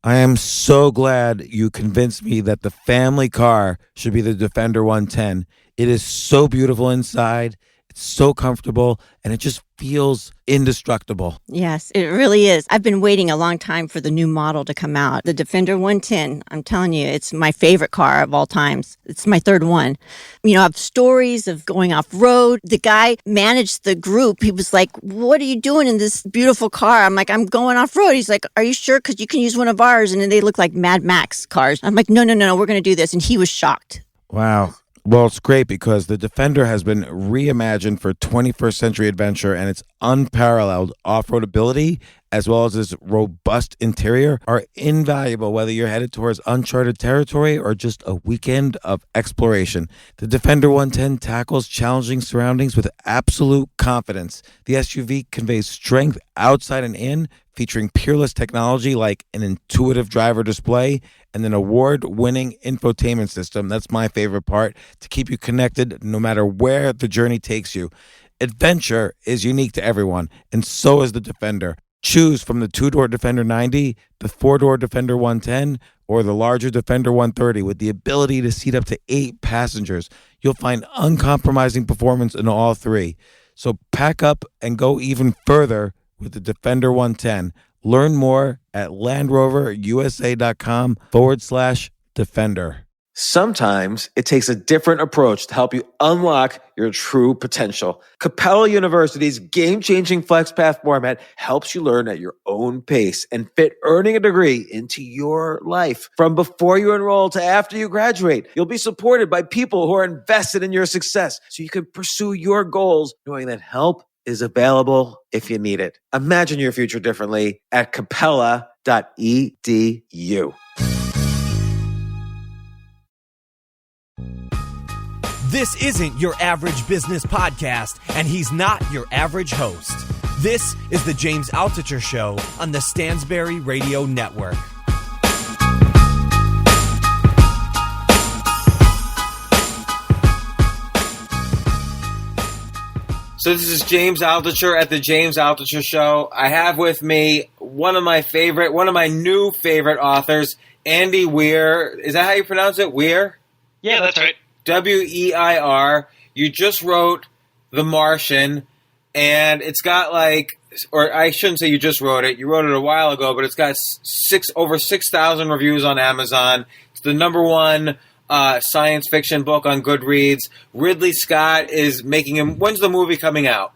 I am so glad you convinced me that the family car should be the Defender 110. It is so beautiful inside. It's so comfortable, and it just feels indestructible. Yes, it really is. I've been waiting a long time for the new model to come out. The Defender 110, I'm telling you, it's my favorite car of all times. It's my third one. You know, I have stories of going off-road. The guy managed the group. He was like, what are you doing in this beautiful car? I'm like, I'm going off-road. He's like, are you sure? Because you can use one of ours. And then they look like Mad Max cars. I'm like, no, we're going to do this. And he was shocked. Wow. Well, it's great because the Defender has been reimagined for 21st century adventure, and its unparalleled off-road ability, as well as its robust interior, are invaluable whether you're headed towards uncharted territory or just a weekend of exploration. The Defender 110 tackles challenging surroundings with absolute confidence. The SUV conveys strength outside and in, featuring peerless technology like an intuitive driver display and an award-winning infotainment system. That's my favorite part, to keep you connected no matter where the journey takes you. Adventure is unique to everyone, and so is the Defender. Choose from the two-door Defender 90, the four-door Defender 110, or the larger Defender 130 with the ability to seat up to 8 passengers. You'll find uncompromising performance in all three. So pack up and go even further with the Defender 110. Learn more at LandRoverUSA.com/Defender. Sometimes it takes a different approach to help you unlock your true potential. Capella University's game-changing FlexPath format helps you learn at your own pace and fit earning a degree into your life. From before you enroll to after you graduate, you'll be supported by people who are invested in your success so you can pursue your goals knowing that help is available if you need it. Imagine your future differently at capella.edu. This isn't your average business podcast, and he's not your average host. This is the James Altucher Show on the Stansberry Radio Network. So this is James Altucher at the James Altucher Show. I have with me one of my new favorite authors, Andy Weir. Is that how you pronounce it? Weir? Yeah, that's right. Weir. You just wrote The Martian, and it's got or I shouldn't say you just wrote it. You wrote it a while ago, but it's got over 6,000 reviews on Amazon. It's the number one science fiction book on Goodreads. Ridley Scott is making him. When's the movie coming out?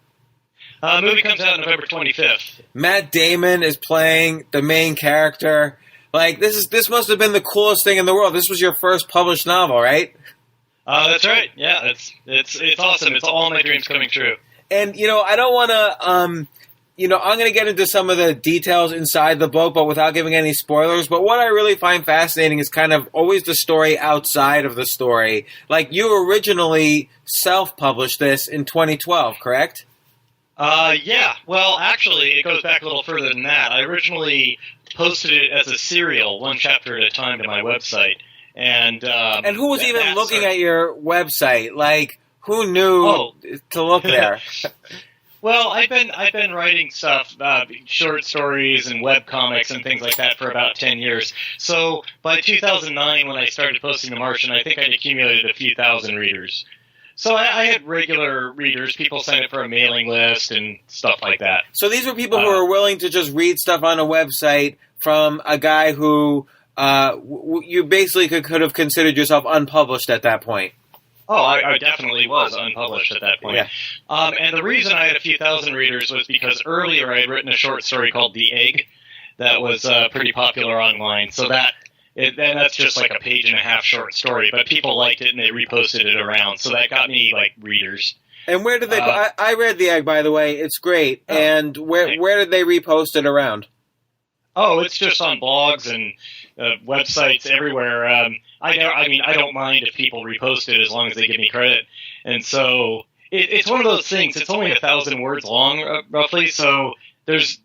The movie comes out November 25th. Matt Damon is playing the main character. This must have been the coolest thing in the world. This was your first published novel, right? That's right. Yeah, it's awesome. It's all my dreams coming true. And I don't want to. I'm going to get into some of the details inside the book, but without giving any spoilers. But what I really find fascinating is kind of always the story outside of the story. Like, you originally self-published this in 2012, correct? Yeah. Well, actually, it goes back a little further than that. I originally posted it as a serial, one chapter at a time, to my website. And who was even looking at your website? Like, who knew to look there? Well, I've been writing stuff, short stories and web comics and things like that for about 10 years. So by 2009, when I started posting The Martian, I think I'd accumulated a few thousand readers. So I had regular readers. People signed up for a mailing list and stuff like that. So these were people who were willing to just read stuff on a website from a guy who you basically could have considered yourself unpublished at that point. Oh, I definitely was unpublished at that point. Yeah. And the reason I had a few thousand readers was because earlier I had written a short story called The Egg that was pretty popular online. So that's just like a page-and-a-half short story, but people liked it and they reposted it around. So that got me readers. And where did they? I read The Egg, by the way. It's great. And where did they repost it around? Oh, it's just on blogs and websites everywhere. I don't mind if people repost it as long as they give me credit. And so it's one of those things. It's only 1,000 words long, roughly. So it's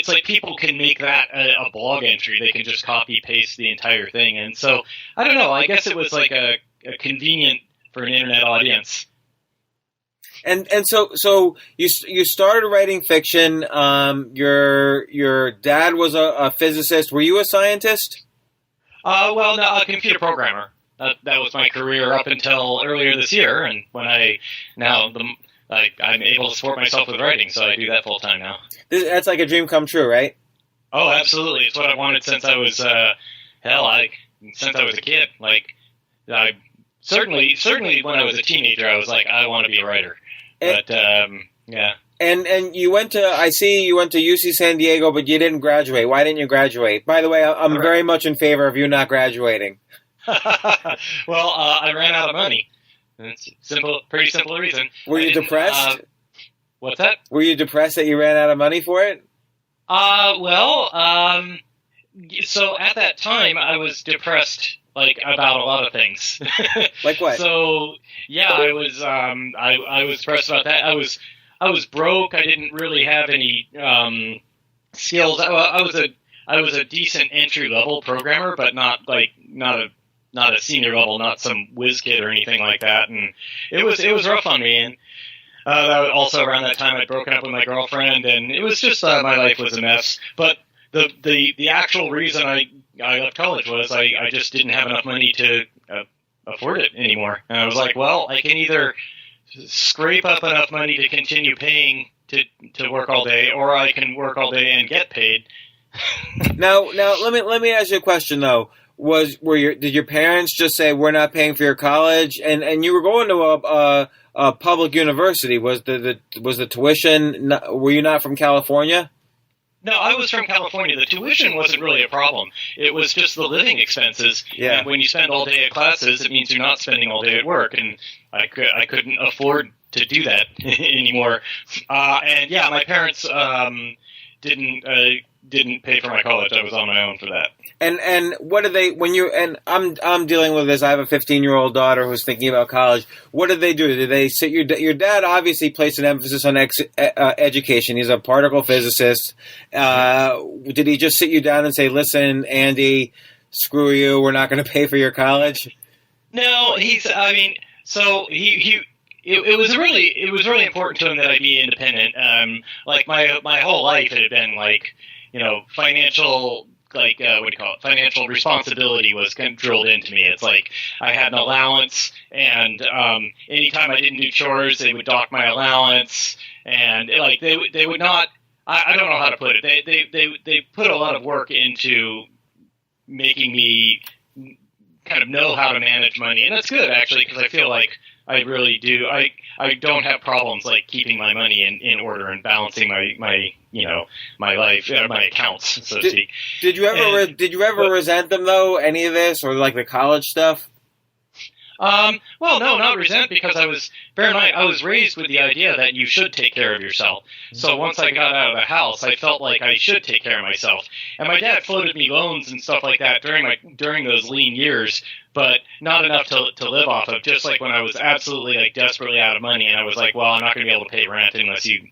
like people can make that a blog entry. They can just copy paste the entire thing. And so I don't know. I guess it was like a convenient for an internet audience. And so you started writing fiction. Your dad was a physicist. Were you a scientist? Well, no, a computer programmer. That was my career up until earlier this year, and when I'm able to support myself with writing, so I do that full time now. That's like a dream come true, right? Oh, absolutely! It's what I wanted since I was since I was a kid. Like, certainly when I was a teenager, I was like, I want to be a writer. But yeah. And you went to UC San Diego, but you didn't graduate. Why didn't you graduate? By the way, I'm very much in favor of you not graduating. Well, I ran out of money. It's pretty simple reason. Were you depressed? What's that? Were you depressed that you ran out of money for it? So at that time, I was depressed, like, about a lot of things. Like what? So yeah, I was depressed about that. I was broke. I didn't really have any skills. I was a decent entry level programmer, but not a senior level, not some whiz kid or anything like that. And it was rough on me. And that was also around that time I'd broken up with my girlfriend, and it was just my life was a mess. But the actual reason I left college was I just didn't have enough money to afford it anymore. And I was like, well, I can either scrape up enough money to continue paying to work all day, or I can work all day and get paid. Now let me ask you a question though. Did your parents just say we're not paying for your college, and you were going to a public university? Was the tuition? Were you not from California? No, I was from California. The tuition wasn't really a problem. It was just the living expenses. Yeah. And when you spend all day at classes, it means you're not spending all day at work, and I couldn't afford to do that anymore. And yeah, my parents didn't pay for my college. I was on my own for that. And what do they I'm dealing with this. I have a 15-year-old daughter who's thinking about college. What did they do? Did they sit your dad obviously placed an emphasis on education. He's a particle physicist. Did he just sit you down and say, "Listen, Andy, screw you. We're not going to pay for your college"? No, it was really important to him that I be independent. Like my whole life it had been like, financial, like, financial responsibility was kind of drilled into me. It's like I had an allowance, and anytime I didn't do chores, they would dock my allowance, and they would not. I don't know how to put it. They put a lot of work into making me kind of know how to manage money, and that's good actually, because I feel like I really do. I don't have problems like keeping my money in order and balancing my life, my accounts, so to speak. Did you ever resent them though? Any of this, or like the college stuff? Well, no, not resent, because I was raised with the idea that you should take care of yourself. So once I got out of the house, I felt like I should take care of myself. And my dad floated me loans and stuff like that during those lean years, but not enough to live off of. Just like when I was absolutely like desperately out of money, and I was like, well, I'm not going to be able to pay rent unless you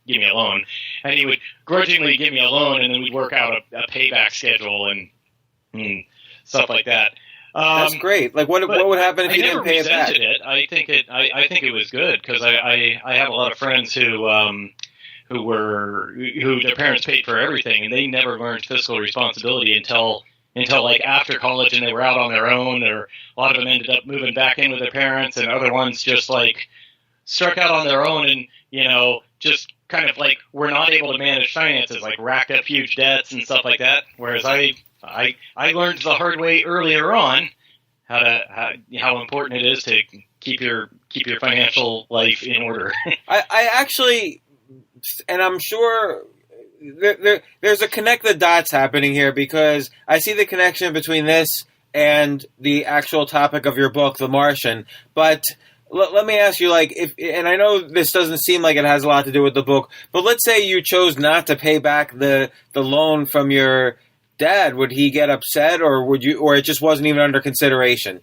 give me a loan. And he would grudgingly give me a loan, and then we'd work out a payback schedule and stuff like that. That's great. Like, what would happen if you didn't pay it back? I never resented it. I think it was good, because I have a lot of friends who their parents paid for everything, and they never learned fiscal responsibility until like after college, and they were out on their own, or a lot of them ended up moving back in with their parents, and other ones just like struck out on their own, and just kind of like were not able to manage finances, like racked up huge debts and stuff like that. Whereas I learned the hard way earlier on how important it is to keep your financial life in order. I actually, and I'm sure there's a connect the dots happening here, because I see the connection between this and the actual topic of your book, The Martian. But let me ask you, like, and I know this doesn't seem like it has a lot to do with the book, but let's say you chose not to pay back the loan from your dad. Would he get upset, or it just wasn't even under consideration?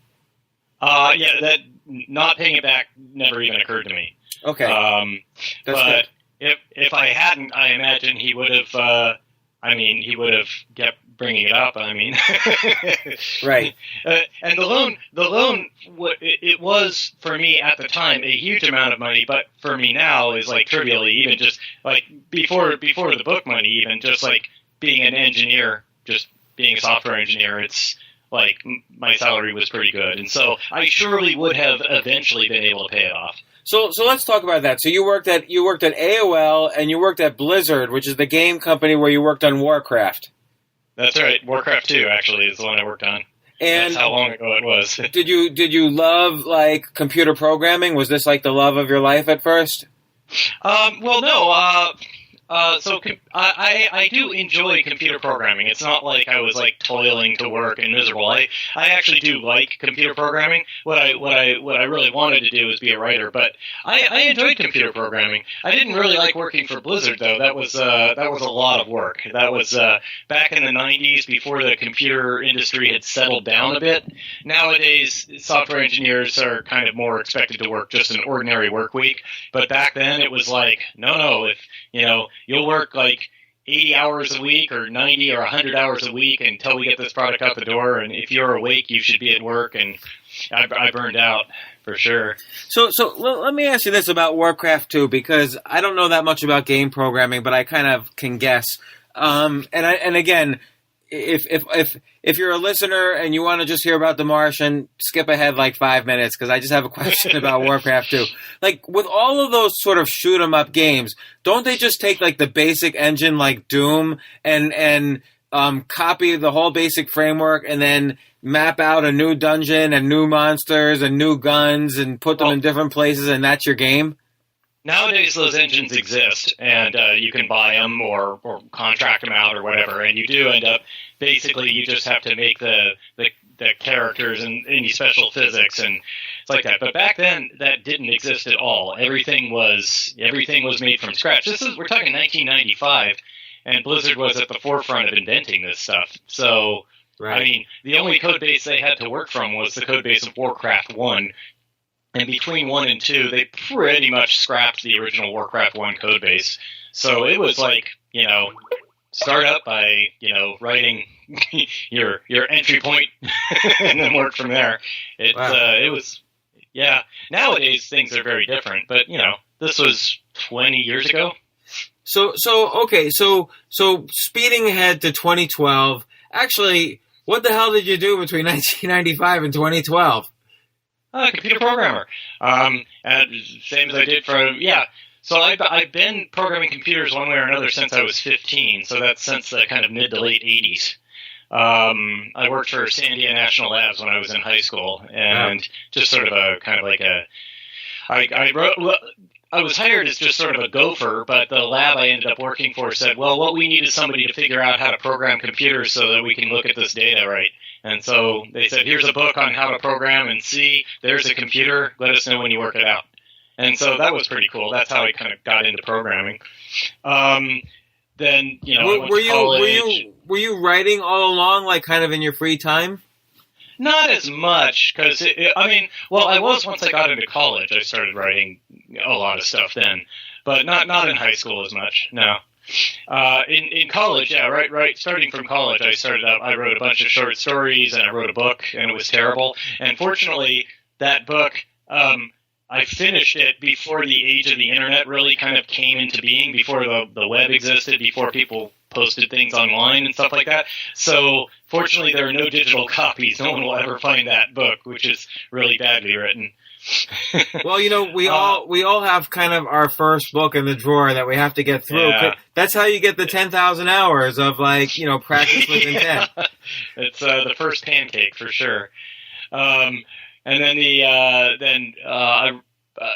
Yeah, that not paying it back never even occurred to me. Okay. That's but good. if I hadn't, I imagine he would have. He would have bringing it up. I mean, Right. And the loan, it was for me at the time a huge amount of money, but for me now is like trivially, even just like before the book money, even just like being an engineer, just being a software engineer, it's like my salary was pretty good, and so I surely would have eventually been able to pay it off. So let's talk about that. So you worked at AOL and you worked at Blizzard, which is the game company where you worked on Warcraft. That's right. Warcraft 2 actually is the one I worked on. And that's how long ago it was. Did you love like computer programming? Was this like the love of your life at first? Well, no. So I do enjoy computer programming. It's not like I was like toiling to work and miserable. I actually do like computer programming. What I really wanted to do was be a writer, but I enjoyed computer programming. I didn't really like working for Blizzard though. That was a lot of work. That was back in the 90s before the computer industry had settled down a bit. Nowadays, software engineers are kind of more expected to work just an ordinary work week, but back then it was like no, if you'll work like 80 hours a week or 90 or 100 hours a week until we get this product out the door. And if you're awake, you should be at work. And I burned out for sure. So let me ask you this about Warcraft 2, because I don't know that much about game programming, but I kind of can guess. And again, if you're a listener and you want to just hear about The Martian, skip ahead like 5 minutes, because I just have a question about Warcraft 2. Like, with all of those sort of shoot 'em up games, don't they just take like the basic engine like Doom and copy the whole basic framework and then map out a new dungeon and new monsters and new guns and put them in different places, and that's your game? Nowadays, those engines exist, and you can buy them or contract them out or whatever, and you do end up, basically, you just have to make the characters and any special physics, and it's like that. But back then, that didn't exist at all. Everything was made from scratch. We're talking 1995, and Blizzard was at the forefront of inventing this stuff. So, right. I mean, the only code base they had to work from was the code base of Warcraft 1. And between 1 and 2, they pretty much scrapped the original Warcraft 1 code base. So it was like, start up by, writing your entry point and then work from there. It was, yeah. Nowadays, things are very different. But, this was 20 years ago. So speeding ahead to 2012, actually, what the hell did you do between 1995 and 2012? Computer programmer. And same as I did So I've been programming computers one way or another since I was 15. So that's since the kind of mid to late 80s. I worked for Sandia National Labs when I was in high school, and just sort of I was hired as just sort of a gopher, but the lab I ended up working for said, well, what we need is somebody to figure out how to program computers so that we can look at this data, right? And so they said, here's a book on how to program in C. There's a computer. Let us know when you work it out. And so that was pretty cool. That's how I kind of got into programming. Then, I went to college. Were you writing all along, like kind of in your free time? Not as much, because, I was once I got into college. I started writing a lot of stuff then, but not in high school as much, no. In college, right. Starting from college, I wrote a bunch of short stories, and I wrote a book, and it was terrible. And fortunately, that book, I finished it before the age of the internet really kind of came into being, before the web existed, before people posted things online and stuff like that. So fortunately, there are no digital copies. No one will ever find that book, which is really badly written. Well, we all have kind of our first book in the drawer that we have to get through. Yeah. That's how you get the 10,000 hours of practice with intent. It's the first pancake for sure. And then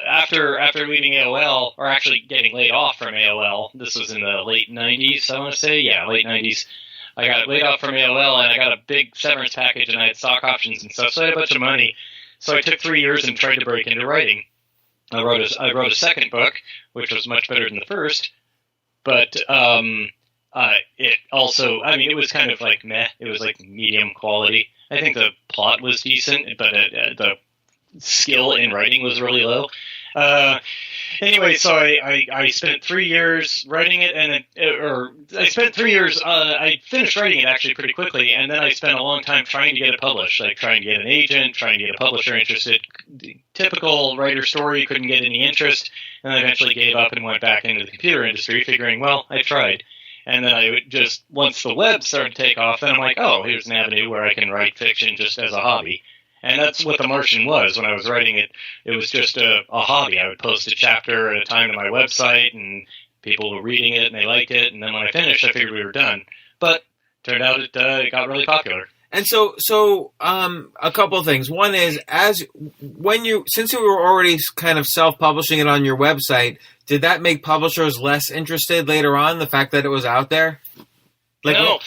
after leaving AOL, or actually getting laid off from AOL, this was in the late 90s, I want to say, late 90s. I got laid off from AOL, and I got a big severance package, and I had stock options and stuff, so I had a bunch of money. So I took 3 years and tried to break into writing. I wrote a second book, which was much better than the first, but it also, it was kind of like meh. It was like medium quality. I think the plot was decent, but the skill in writing was really low. anyway, so I spent 3 years writing it, and I spent 3 years. I finished writing it actually pretty quickly, and then I spent a long time trying to get it published, like trying to get an agent, trying to get a publisher interested. Typical writer story, couldn't get any interest, and I eventually gave up and went back into the computer industry, figuring, well, I tried. And then I would just, once the web started to take off, then I'm like, oh, here's an avenue where I can write fiction just as a hobby. And that's what The Martian was. When I was writing it, it was just a hobby. I would post a chapter at a time to my website, and people were reading it, and they liked it. And then when I finished, I figured we were done. But turned out it got really popular. And so, a couple of things. One is, since you were already kind of self-publishing it on your website, did that make publishers less interested later on, the fact that it was out there? No,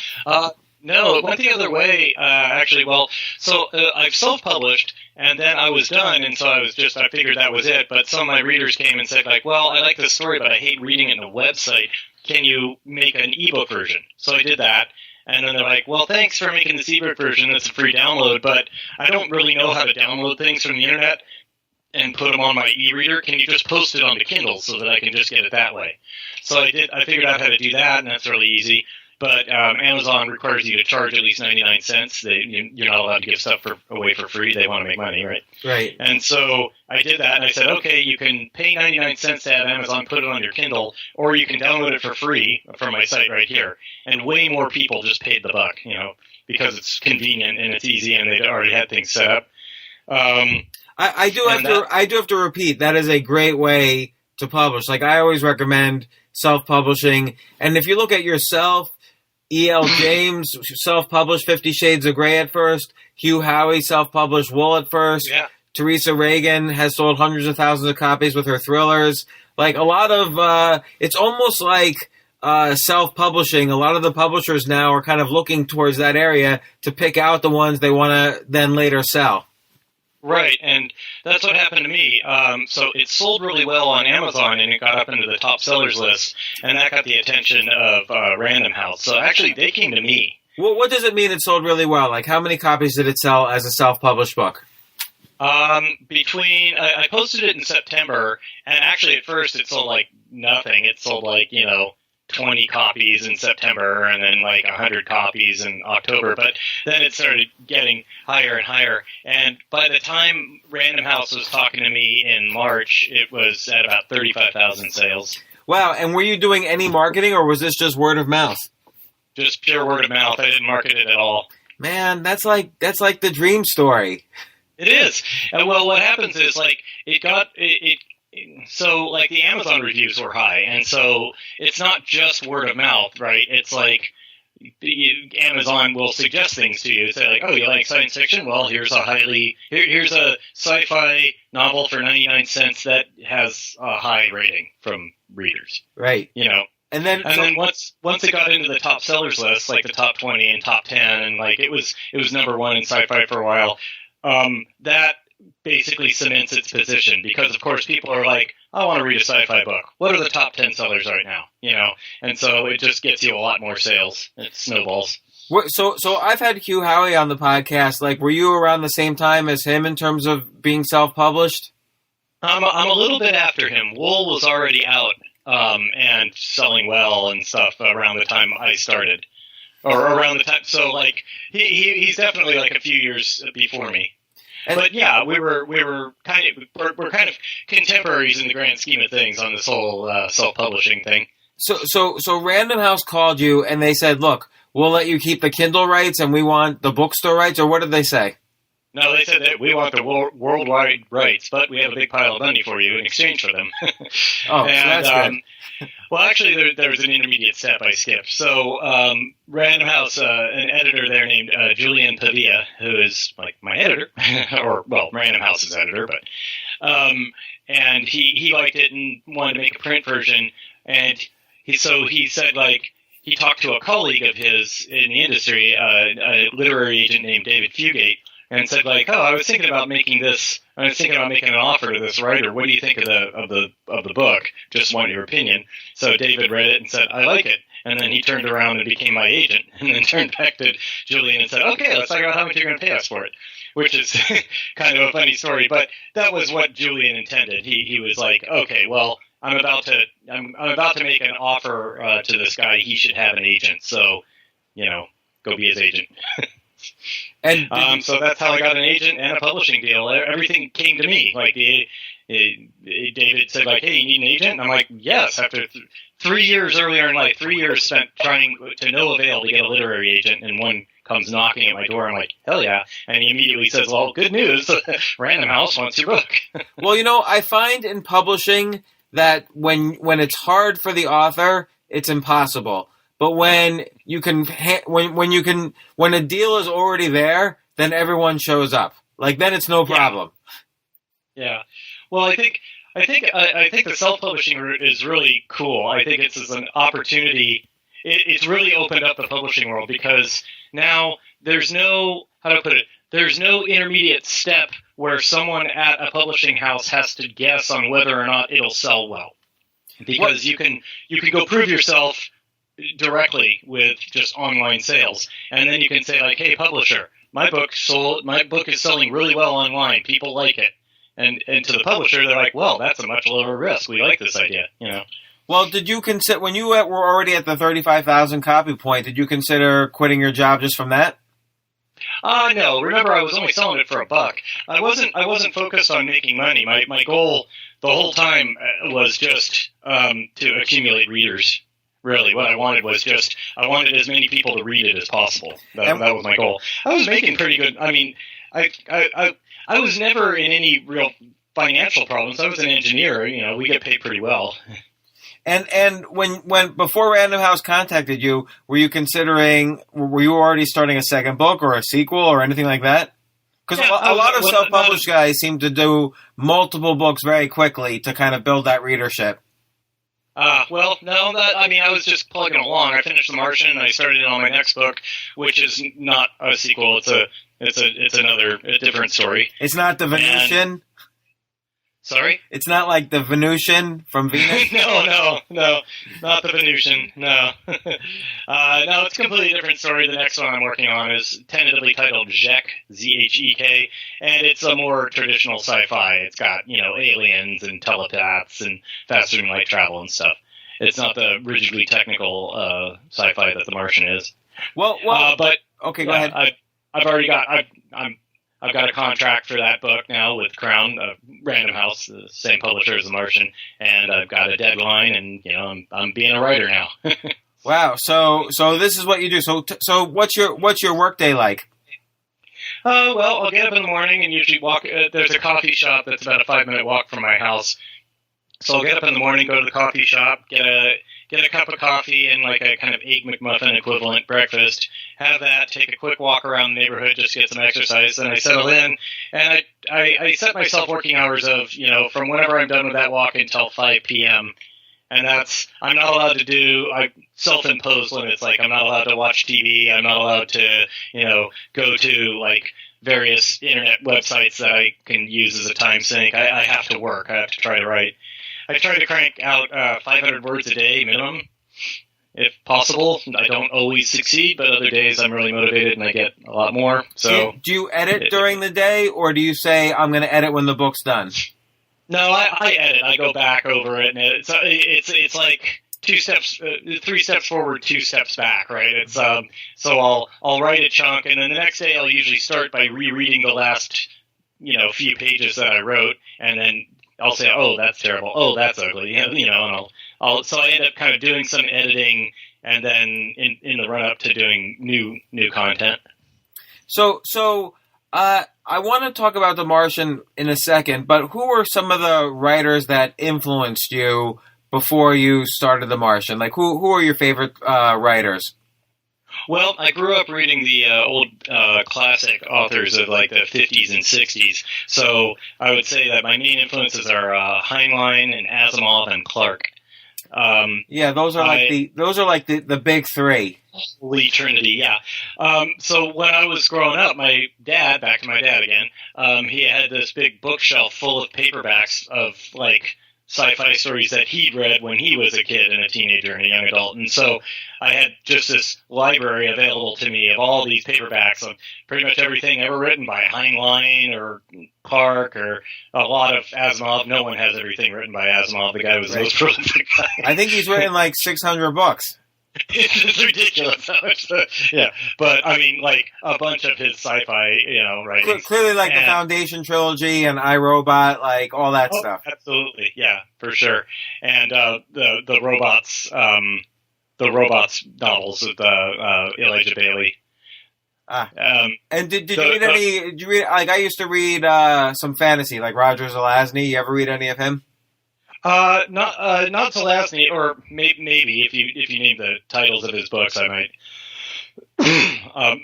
it went the other way, actually. Well, so I've self-published, and then I was done, and so I figured that was it. But some of my readers came and said, like, well, I like this story, but I hate reading it in a website. Can you make an ebook version? So I did that. And then they're like, well, thanks for making this ebook version. It's a free download, but I don't really know how to download things from the internet and put them on my e-reader. Can you just post it onto Kindle so that I can just get it that way? So I figured out how to do that, and that's really easy. But Amazon requires you to charge at least 99 cents. You're not allowed to give stuff away for free. They want to make money, right? Right. And so I did that, and I said, okay, you can pay 99 cents to have Amazon put it on your Kindle, or you can download it for free from my site right here. And way more people just paid the buck, because it's convenient and it's easy, and they already had things set up. I do have to repeat, that is a great way to publish. Like, I always recommend self-publishing. And if you look at yourself, E.L. James self-published 50 Shades of Grey at first. Hugh Howey self-published Wool at first. Yeah. Teresa Reagan has sold hundreds of thousands of copies with her thrillers. Like, a lot of it's almost like self-publishing. A lot of the publishers now are kind of looking towards that area to pick out the ones they want to then later sell. Right, and that's what happened to me. So it sold really well on Amazon, and it got up into the top sellers list, and that got the attention of Random House. So actually, they came to me. Well, what does it mean it sold really well? Like, how many copies did it sell as a self-published book? I posted it in September, and actually at first it sold like nothing. It sold like, 20 copies in September, and then like 100 copies in October, but then it started getting higher and higher, and by the time Random House was talking to me in March, it was at about 35,000 sales. Wow, and were you doing any marketing, or was this just word of mouth? Just pure word of mouth. I didn't market it at all. Man, that's like the dream story. It is. And well, what happens is, like, so, like, the Amazon reviews were high, and so it's not just word of mouth, right? It's like Amazon will suggest things to you. Say, like, oh, you like science fiction? Well, here's a sci-fi novel for 99 cents that has a high rating from readers. Right. And then once it got into the top sellers list, like the top 20 and top 10, and like it was number one in sci-fi for a while, that basically cements its position, because of course people are like, I want to read a sci-fi book. What are the top 10 sellers right now? And so it just gets you a lot more sales. It snowballs. So I've had Hugh Howey on the podcast. Like, were you around the same time as him in terms of being self-published? I'm a little bit after him. Wool was already out and selling well and stuff around the time I started, or around the time. So like he's definitely like a few years before me. But yeah, we're kind of contemporaries in the grand scheme of things on this whole self-publishing thing. So Random House called you and they said, "Look, we'll let you keep the Kindle rights and we want the bookstore rights," or what did they say? No, they said that we want the worldwide rights, but we have a big pile of money for you in exchange for them. Oh, and, so that's good. Well, actually, there was an intermediate step I skipped. So Random House, an editor there named Julian Pavia, who is like my editor, or, well, Random House's editor, but and he liked it and wanted to make a print version, and he said, like, he talked to a colleague of his in the industry, a literary agent named David Fugate, and said, like, oh, I was thinking about making an offer to this writer. What do you think of the book? Just want your opinion. So David read it and said, I like it. And then he turned around and became my agent, and then turned back to Julian and said, okay, let's figure out how much you're going to pay us for it, which is kind of a funny story. But that was what Julian intended. He was like, okay, well, I'm about to make an offer to this guy. He should have an agent. So, go be his agent. And so that's how I got an agent and a publishing deal. Everything came to me. Like David said, like, hey, you need an agent? And I'm like, yes. After 3 years earlier in life, 3 years spent trying to no avail to get a literary agent, and one comes knocking at my door. I'm like, hell yeah. And he immediately says, well, good news. Random House wants your book. Well, I find in publishing that when it's hard for the author, it's impossible. But when a deal is already there, then everyone shows up. Like, then it's no problem. Yeah. Well, I think the self-publishing route is really cool. I think it's an opportunity. It's really opened up the publishing world, because now there's no, how do I put it? There's no intermediate step where someone at a publishing house has to guess on whether or not it'll sell well, because you can go prove yourself directly with just online sales, and then you can say, like, hey, publisher, my book is selling really well online, people like it, and to the publisher, they're like, well, that's a much lower risk, we like this idea. Well, did you consider, when you were already at the 35,000 copy point, did you consider quitting your job just from that? No. Remember, I was only selling it for $1. I wasn't focused on making money. My goal the whole time was just to accumulate readers. Really, what I wanted was I wanted as many people to read it as possible. That was my goal. I was making pretty good. I mean, I was never in any real financial problems. I was an engineer. We get paid pretty well. And when before Random House contacted you, were you already starting a second book or a sequel or anything like that? Because a lot of self-published guys seem to do multiple books very quickly to kind of build that readership. Well, no, I was just plugging along. I finished The Martian, and I started on my next book, which is not a sequel. It's a different story. It's not the Venusian? Sorry? It's not like the Venusian from Venus? No, not the Venusian, no. No, it's a completely different story. The next one I'm working on is tentatively titled Zhek, Z-H-E-K, and it's a more traditional sci-fi. It's got, aliens and telepaths and faster-than-light travel and stuff. It's not the rigidly technical sci-fi that The Martian is. Well, but okay, go ahead. I've got a contract for that book now with Crown, Random House, the same publisher as The Martian, and I've got a deadline, and I'm being a writer now. Wow. So this is what you do. So what's your workday like? Well, I'll get up in the morning and usually walk. There's a coffee shop that's about a 5-minute walk from my house. So I'll get up in the morning, go to the coffee shop, get a cup of coffee and like a kind of Egg McMuffin equivalent breakfast, have that, take a quick walk around the neighborhood, just get some exercise, then I settle in, and I set myself working hours of, from whenever I'm done with that walk until 5 p.m., and I'm not allowed to do, I self-imposed limits, like I'm not allowed to watch TV, I'm not allowed to, go to, like, various internet websites that I can use as a time sink. I have to work, I have to try to write. I try to crank out 500 words a day minimum, if possible. I don't always succeed, but other days I'm really motivated and I get a lot more. So, do you edit during the day, or do you say, I'm going to edit when the book's done? No, I edit. I go back over it, and it's like 3 steps forward, 2 steps back, right? It's so I'll write a chunk, and then the next day I'll usually start by rereading the last few pages that I wrote, and then I'll say, oh, that's terrible. Oh, that's ugly. And so I end up kind of doing some editing, and then in the run up to doing new content. So I want to talk about The Martian in a second, but who were some of the writers that influenced you before you started The Martian? Like, who are your favorite writers? Well, I grew up reading the old classic authors of like the 50s and 60s, so I would say that my main influences are Heinlein and Asimov and Clarke. Yeah, those are like the big three. Holy Trinity, yeah. So when I was growing up, back to my dad again, he had this big bookshelf full of paperbacks of like sci-fi stories that he'd read when he was a kid and a teenager and a young adult. And so I had just this library available to me of all these paperbacks of pretty much everything ever written by Heinlein or Clark or a lot of Asimov. No one has everything written by Asimov. The guy was the most prolific guy. I think he's written like 600 books. It's ridiculous how much yeah, but I mean, like a bunch of his sci-fi, writing. Clearly, like the Foundation trilogy and I, Robot, like all that stuff. Absolutely, yeah, for sure. And the robots novels with Elijah Bailey. And did you read any? Did you read? Like I used to read some fantasy, like Roger Zelazny. You ever read any of him? Not Zelazny, or maybe if you name the titles of his books, I might.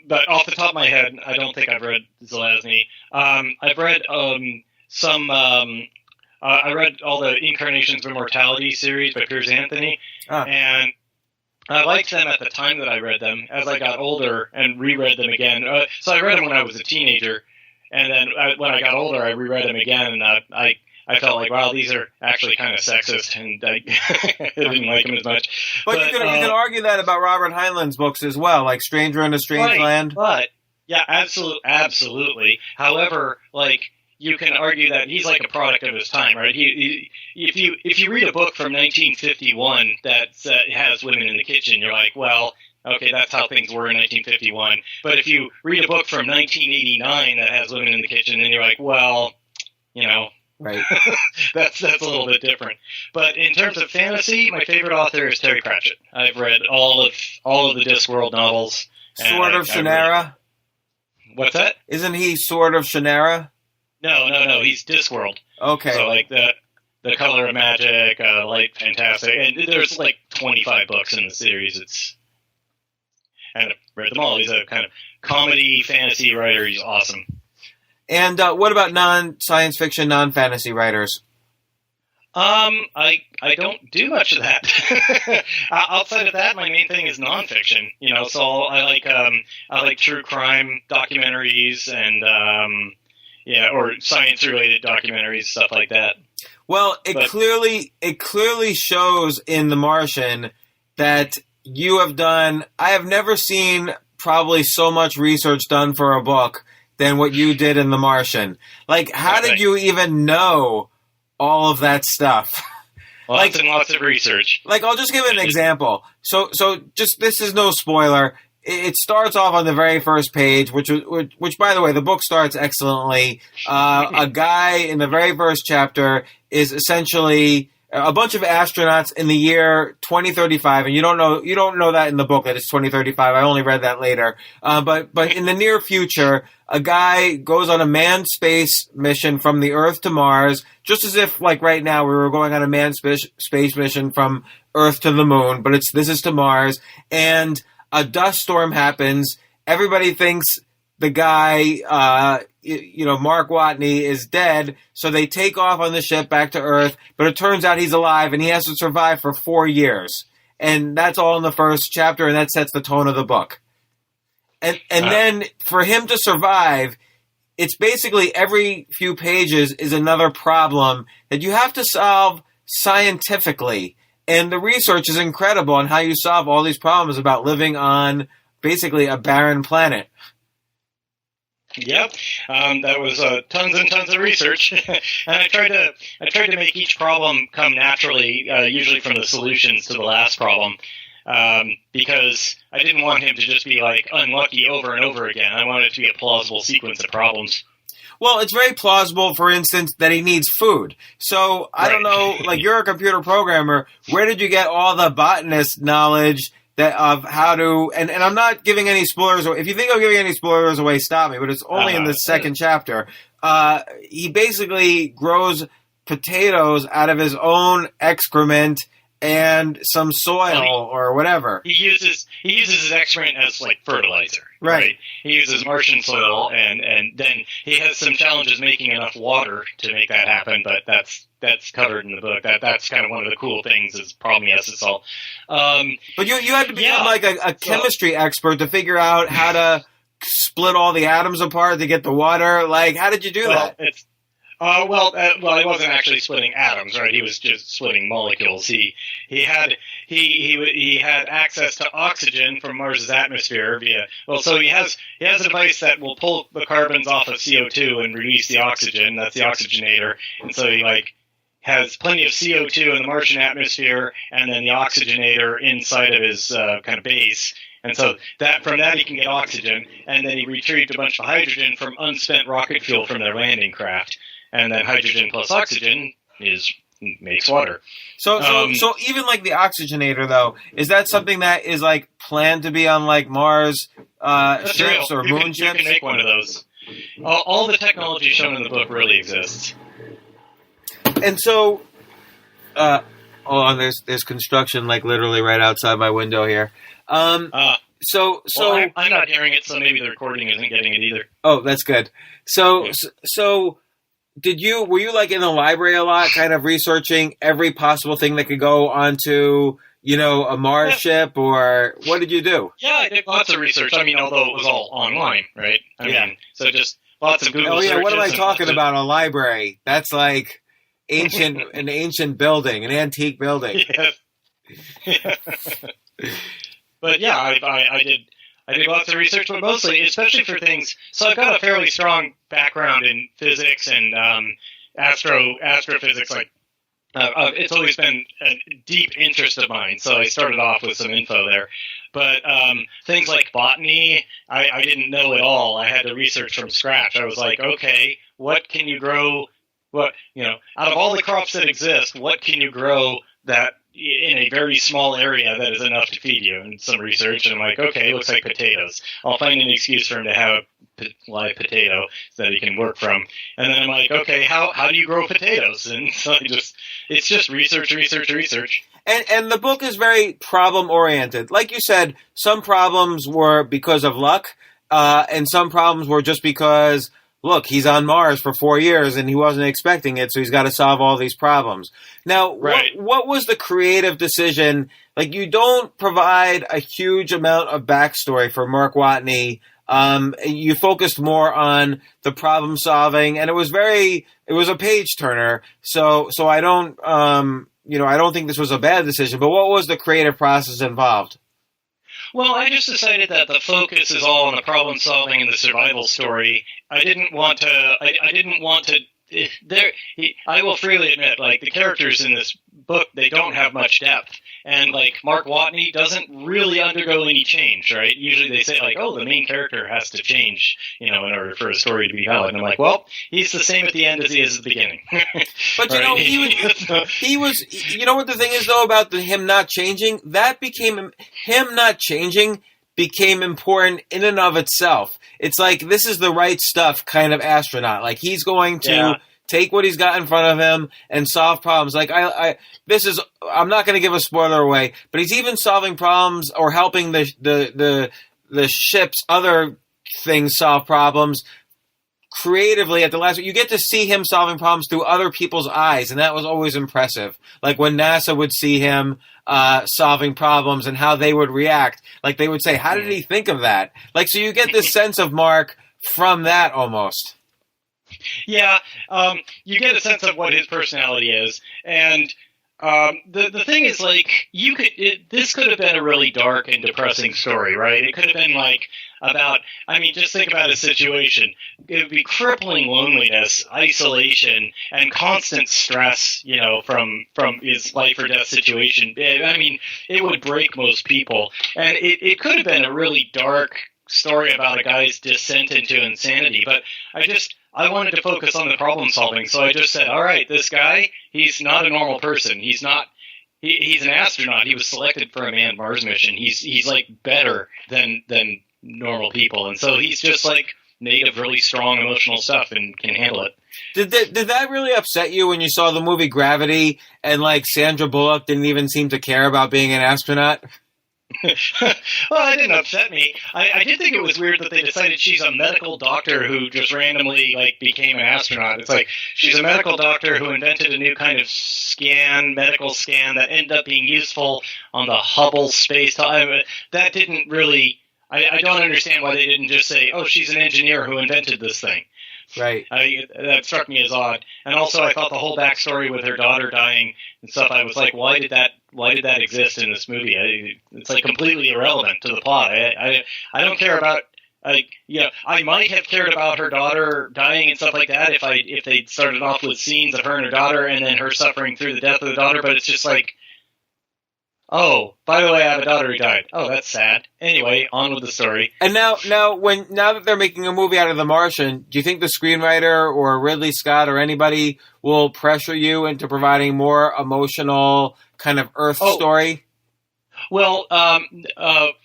But off the top of my head, I don't think I've read Zelazny. I've read some. I read all the Incarnations of Immortality series by Piers Anthony, and I liked them at the time that I read them. As I got older and reread them again, so I read them when I was a teenager, and then when I got older, I reread them again, and I felt like, wow, these are actually kind of sexist, and I didn't like them as much. But you can argue that about Robert Heinlein's books as well, like Stranger in a Strange Land. But yeah, absolutely. However, like you can argue that he's like a product of his time, right? If you read a book from 1951 that has women in the kitchen, you're like, well, okay, that's how things were in 1951. But if you read a book from 1989 that has women in the kitchen, then you're like, well, right. That's a little bit different. But in terms of fantasy, my favorite author is Terry Pratchett. I've read all of the Discworld novels. Sword of Shannara? What's that? Isn't he Sword of Shannara? No. He's Discworld. Okay. So like the Color of Magic, Light Fantastic, and there's like 25 books in the series. And I've read them all. He's a kind of comedy fantasy writer. He's awesome. And what about non-science fiction, non-fantasy writers? I don't do much of that. Outside of that, my main thing is nonfiction. So I like true crime documentaries and or science related documentaries, stuff like that. Well, it clearly shows in The Martian that you have done. I have never seen probably so much research done for a book than what you did in The Martian. Like, how did you even know all of that stuff? Lots and lots of research. Like, I'll just give an example. So just, this is no spoiler. It starts off on the very first page, which by the way, the book starts excellently. A guy in the very first chapter is essentially a bunch of astronauts in the year 2035, and you don't know that in the book that it's 2035. I only read that later. But in the near future, a guy goes on a manned space mission from the Earth to Mars, just as if like right now we were going on a manned space mission from Earth to the moon, but this is to Mars, and a dust storm happens. Everybody thinks the guy, Mark Watney is dead, so they take off on the ship back to Earth, but it turns out he's alive, and he has to survive for 4 years. And that's all in the first chapter, and that sets the tone of the book. And then for him to survive, it's basically every few pages is another problem that you have to solve scientifically. And the research is incredible on how you solve all these problems about living on basically a barren planet. Yep, that was tons and tons of research, and I tried to make each problem come naturally, usually from the solutions to the last problem, because I didn't want him to just be like unlucky over and over again. I wanted it to be a plausible sequence of problems. Well, it's very plausible, for instance, that he needs food. So, I don't know, like, you're a computer programmer. Where did you get all the botanist knowledge of how to... And I'm not giving any spoilers away. If you think I'm giving any spoilers away, stop me. But it's only in the second chapter. He basically grows potatoes out of his own excrement and some soil or whatever. He uses his excrement as like fertilizer. Right. He uses Martian soil, and then he has some challenges making enough water to make that happen. But that's covered in the book. That's kind of one of the cool things is problem he has to solve. But you had to become like a chemistry expert to figure out how to split all the atoms apart to get the water. Like, how did you do that? Well, he wasn't actually splitting atoms, right? He was just splitting molecules. He had access to oxygen from Mars's atmosphere so he has a device that will pull the carbons off of CO2 and release the oxygen. That's the oxygenator, and so he has plenty of CO2 in the Martian atmosphere, and then the oxygenator inside of his kind of base. And so from that he can get oxygen, and then he retrieved a bunch of hydrogen from unspent rocket fuel from their landing craft. And then hydrogen plus oxygen makes water. So even like the oxygenator, though, is that something that is like planned to be on like Mars ships or moon ships? You can make one of those. All the technology shown in the book really exists. And so, hold on, there's construction like literally right outside my window here. I'm not hearing it, so maybe the recording isn't getting it either. Oh, that's good. So. Were you like in the library a lot, kind of researching every possible thing that could go onto, a Mars ship, or what did you do? Yeah, I did lots of research. I mean, although it was all online, right? I mean, so just lots of Google searches. What am I talking about? A library? That's like an ancient building, an antique building. Yeah. But yeah, I did lots of research, but mostly, especially for things. So I've got a fairly strong background in physics and astrophysics. It's always been a deep interest of mine. So I started off with some info there. But things like botany, I didn't know at all. I had to research from scratch. I was like, okay, what can you grow? Out of all the crops that exist, what can you grow that in a very small area that is enough to feed you? And some research, and I'm like, okay, it looks like potatoes. I'll find an excuse for him to have a live potato that he can work from. And then I'm like, okay, how do you grow potatoes? And so it's just research. And the book is very problem oriented. Like you said, some problems were because of luck, and some problems were just because, look, he's on Mars for 4 years and he wasn't expecting it, so he's got to solve all these problems. Now, right. What was the creative decision? Like, you don't provide a huge amount of backstory for Mark Watney. You focused more on the problem solving, and it was a page turner. So I don't, I don't think this was a bad decision. But what was the creative process involved? Well, I just decided that the focus is all on the problem solving and the survival story. I didn't want to. I will freely admit, like, the characters in this book, they don't have much depth. And, like, Mark Watney doesn't really undergo any change, right? Usually they say, like, oh, the main character has to change, in order for a story to be valid. And I'm like, well, he's the same at the end as he is at the beginning. But, he was, what the thing is, though, about him not changing? Him not changing became important in and of itself. It's like, this is the right stuff kind of astronaut. Like, he's going to take what he's got in front of him and solve problems. Like, I'm not going to give a spoiler away, but he's even solving problems or helping the ship's other things solve problems creatively at the last. You get to see him solving problems through other people's eyes, and that was always impressive. Like, when NASA would see him solving problems and how they would react, like, they would say, how did he think of that? Like, so you get this sense of Mark from that almost. Yeah, you get a sense of what his personality is, and the thing is, like, this could have been a really dark and depressing story, right? It could have been like just think about a situation. It would be crippling loneliness, isolation, and constant stress, from his life or death situation. It would break most people, and it could have been a really dark story about a guy's descent into insanity, but I wanted to focus on the problem solving, so I just said, all right, this guy, he's not a normal person. He's an astronaut. He was selected for a manned Mars mission. He's like better than normal people, and so he's just like made of really strong emotional stuff and can handle it. Did that really upset you when you saw the movie Gravity and, like, Sandra Bullock didn't even seem to care about being an astronaut? Well, it didn't upset me. I did think it was weird that they decided she's a medical doctor who just randomly, like, became an astronaut. It's like, she's a medical doctor who invented a new kind of medical scan that ended up being useful on the Hubble space time. That didn't really... I don't understand why they didn't just say, oh, she's an engineer who invented this thing. Right. That struck me as odd. And also, I thought the whole backstory with her daughter dying and stuff, I was like, why did that exist in this movie? It's like completely irrelevant to the plot. I don't care about. I might have cared about her daughter dying and stuff like that if they started off with scenes of her and her daughter and then her suffering through the death of the daughter. But it's just like, oh, by the way, I have a daughter who died. Oh, that's sad. Anyway, on with the story. And now that they're making a movie out of The Martian, do you think the screenwriter or Ridley Scott or anybody will pressure you into providing more emotional kind of Earth story? Well,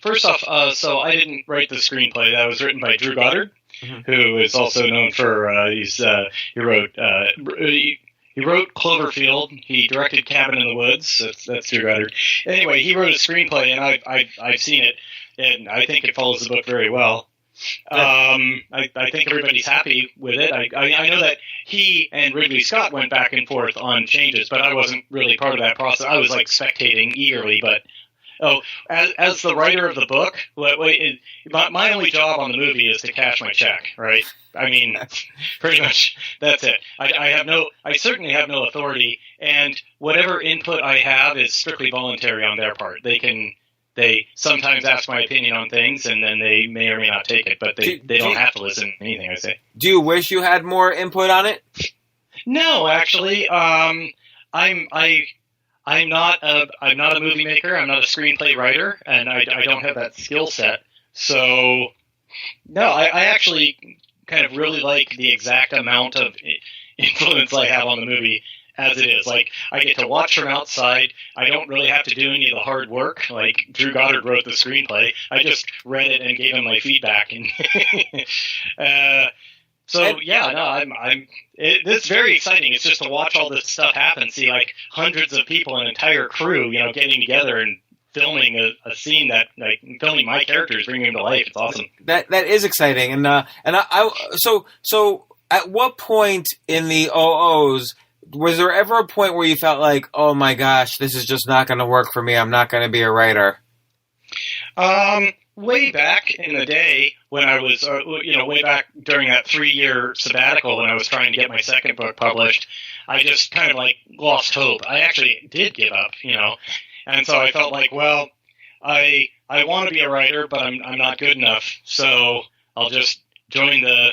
first off, so I didn't write the screenplay. That was written by Drew Goddard, who is also known for he wrote Cloverfield. He directed Cabin in the Woods. That's Drew Goddard. Anyway, he wrote a screenplay, and I've seen it, and I think it follows the book very well. I think everybody's happy with it. I know that he and Ridley Scott went back and forth on changes, but I wasn't really part of that process. I was like spectating eagerly, but. Oh, as the writer of the book, my only job on the movie is to cash my check, right? I mean, pretty much that's it. I certainly have no authority, and whatever input I have is strictly voluntary on their part. They sometimes ask my opinion on things, and then they may or may not take it, but they don't have to listen to anything I say. Do you wish you had more input on it? No, actually, I'm not a movie maker. I'm not a screenplay writer, and I don't have that skill set. So, no, I actually kind of really like the exact amount of influence I have on the movie as it is. Like, I get to watch from outside. I don't really have to do any of the hard work. Like, Drew Goddard wrote the screenplay. I just read it and gave him my feedback. And it's very exciting. It's just to watch all this stuff happen, see like hundreds of people, an entire crew, getting together and filming a scene filming my characters, bringing them to life. It's awesome. That is exciting. So at what point in the OOs was there ever a point where you felt like, oh my gosh, this is just not going to work for me. I'm not going to be a writer. Way back in the day when I was, way back during that 3-year sabbatical when I was trying to get my second book published, I just kind of like lost hope. I actually did give up, and so I felt like, well, I want to be a writer, but I'm not good enough. So I'll just join the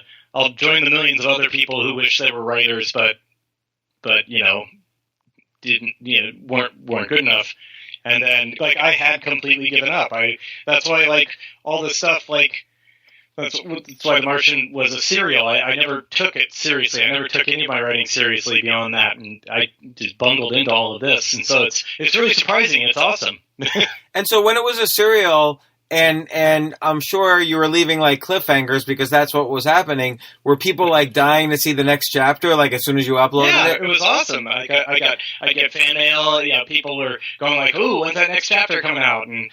millions of other people who wish they were writers, but weren't good enough. And then, I had completely given up. That's why, all this stuff, that's why The Martian was a serial. I never took it seriously. I never took any of my writing seriously beyond that, and I just bungled into all of this. And so it's really surprising. It's awesome. And so when it was a serial, and I'm sure you were leaving cliffhangers because that's what was happening. Were people dying to see the next chapter as soon as you uploaded it? It was awesome. I get fan mail. People were going "Ooh, when's that next chapter coming out?" And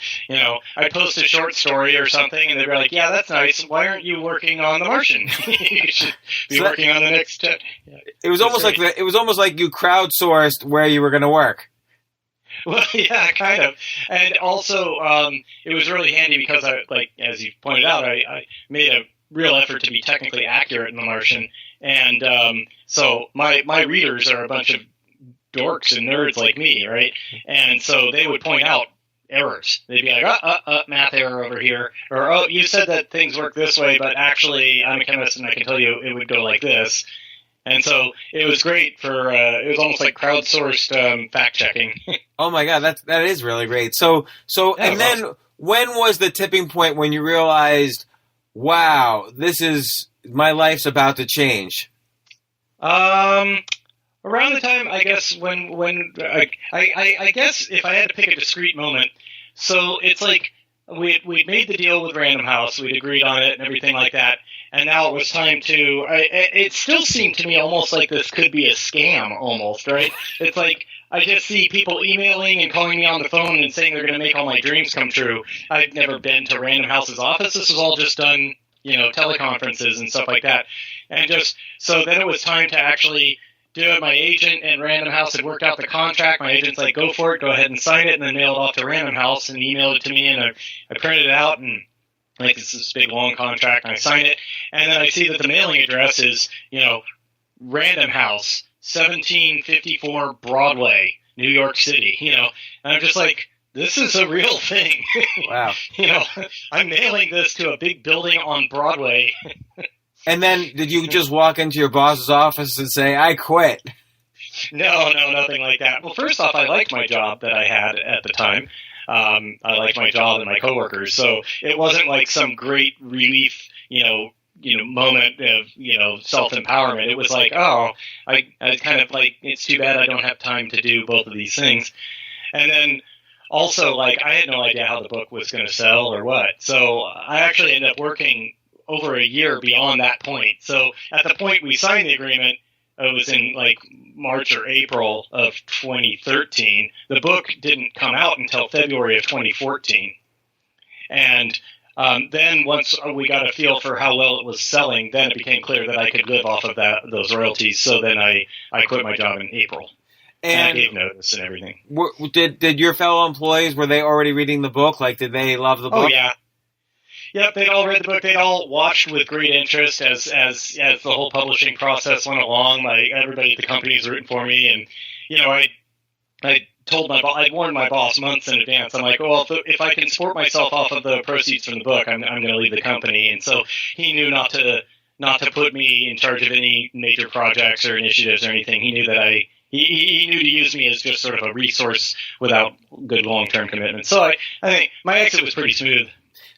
I post a short story or something, and they'd be like, "Yeah, that's nice. Why aren't you working on The Martian? You should be working on the next chapter." Yeah. It was almost like you crowdsourced where you were going to work. Well, yeah, kind of. And also, it was really handy because as you pointed out, I made a real effort to be technically accurate in The Martian. And so my readers are a bunch of dorks and nerds like me, right? And so they would point out errors. They'd be like, math error over here. Or, oh, you said that things work this way, but actually I'm a chemist and I can tell you it would go like this. And so it was great it was almost like crowdsourced fact-checking. Oh my God, that is really great. So and then awesome. When was the tipping point when you realized, wow, my life's about to change? Around the time, I guess, when I guess if I had to pick a discrete moment, so it's like we'd made the deal with Random House, we'd agreed on it and everything like that. And now it was time to. It still seemed to me almost like this could be a scam, almost, right? It's like I just see people emailing and calling me on the phone and saying they're going to make all my dreams come true. I've never been to Random House's office. This was all just done, teleconferences and stuff like that. And just so then it was time to actually do it. My agent and Random House had worked out the contract. My agent's like, "Go for it, go ahead and sign it," and then mailed it off to Random House and emailed it to me, and I printed it out and. like it's this big long contract, and I sign it, and then I see that the mailing address is, Random House, 1754 Broadway, New York City, and I'm just like, this is a real thing. Wow. I'm mailing this to a big building on Broadway. And then did you just walk into your boss's office and say, I quit? No, nothing like that. Well, first off, I liked my job that I had at the time. I liked my job and my coworkers, so it wasn't like some great relief, moment of, self-empowerment. It was like, I kind of like, it's too bad I don't have time to do both of these things. And then also, like, I had no idea how the book was going to sell or what. So I actually ended up working over a year beyond that point. So at the point we signed the agreement, it was in like March or April of 2013. The book didn't come out until February of 2014. And then once we got a feel for how well it was selling, then it became clear that I could live off of those royalties. So then I quit my job in April. And I gave notice and everything. Did your fellow employees, were they already reading the book? Like, did they love the book? Oh, yeah. Yep, they'd all read the book. They'd all watched with great interest as the whole publishing process went along. Like, everybody at the company was rooting for me. And, I told I'd warned my boss months in advance. I'm like, well, if I can support myself off of the proceeds from the book, I'm going to leave the company. And so he knew not to put me in charge of any major projects or initiatives or anything. He knew that he knew to use me as just sort of a resource without good long-term commitment. So I think my exit was pretty smooth.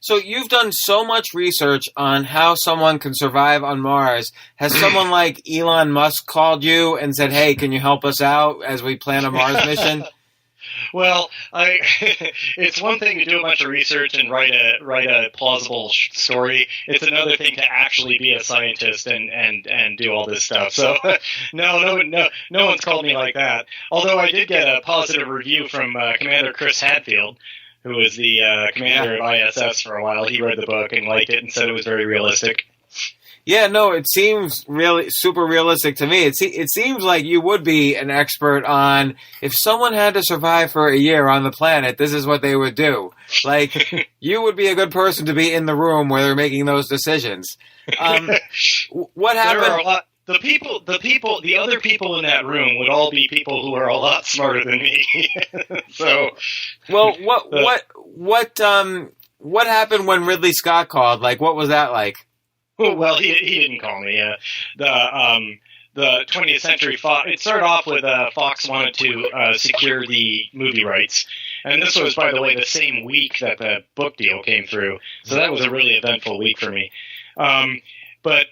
So you've done so much research on how someone can survive on Mars. Has someone like Elon Musk called you and said, hey, can you help us out as we plan a Mars mission? Well, it's one thing to do a bunch of research and write a plausible story. It's another thing to actually be a scientist and do all this stuff. So no one's called me like that. Although I did get a positive review from Commander Chris Hadfield, who was the commander of ISS for a while. He read the book and liked it and said it was very realistic. Yeah, no, it seems really super realistic to me. It seems like you would be an expert on if someone had to survive for a year on the planet, this is what they would do. Like, you would be a good person to be in the room where they're making those decisions. What happened? There are a lot. The other people in that room would all be people who are a lot smarter than me. So, well, what happened when Ridley Scott called? Like, what was that like? Well, he didn't call me. The 20th Century Fox. It started off with Fox wanted to secure the movie rights, and this was, by the way, the same week that the book deal came through. So that was a really eventful week for me. But